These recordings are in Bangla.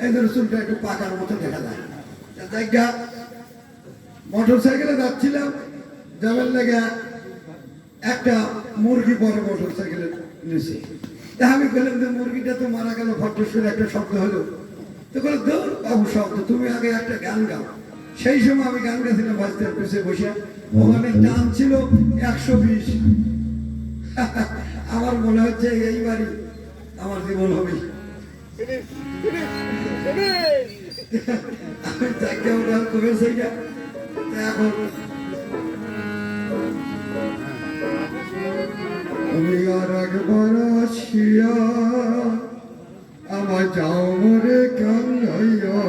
এদের চুলটা একটু পাকার মতো দেখা যায়। জায়গা মোটর সাইকেলে যাচ্ছিলাম, যাবার লেগে একটা মুরগি পরে মোটর সাইকেলে নিচে। আমি বললাম যে মুরগিটা তো মারা গেল, ফটফট করে একটা শব্দ হলো। তো বলে দৌড় বাবু শব্দ, তুমি আগে একটা গান গাও। সেই সময় আমি গান গাছিলাম বাচ্চার পিছিয়ে বসে, ওখানে টান ছিল 120। আমার মনে হচ্ছে এইবারই আমার জীবন হবে। আমি তাকে গান করেছি এখন তুমি আর একবার আসিয়া আমার যাও মরে কান্নাইয়া,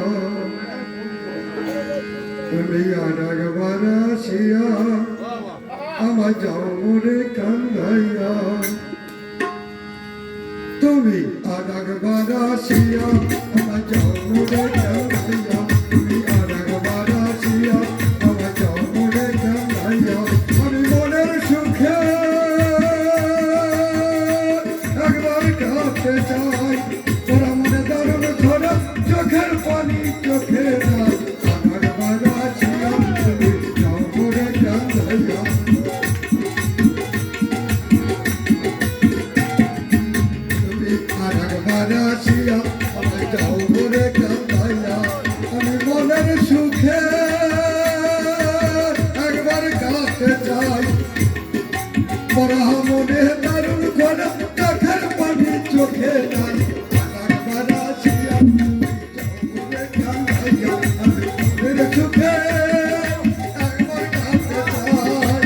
তুমি আর একবার আসিয়া আমার যাও মরে কান্নাইয়া, তুমি আর একবার আসিয়া আমার যাও মরে কান্নাইয়া, তুমি আর একবার আসিয়া আমার যাও মরে কান্নাইয়া। আমি মনের সুখে একবার কাঁদতে চাই, তোরা মনে দারুণ ধরা চোখের পানি চোখে নাই। আর একবার আসিয়া তুমি যাও মরে কান্নাইয়া, আমি মনের সুখে একবার কাঁদতে চাই, পড়া মনে দারুণ করে চোখের পানি চোখে নাই। একবার আসিয়া মনে কান্দাইয়া, আমি মনের সুখে একবার কাঁদতে চাই।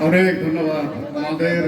অনেক ধন্যবাদ আমাদের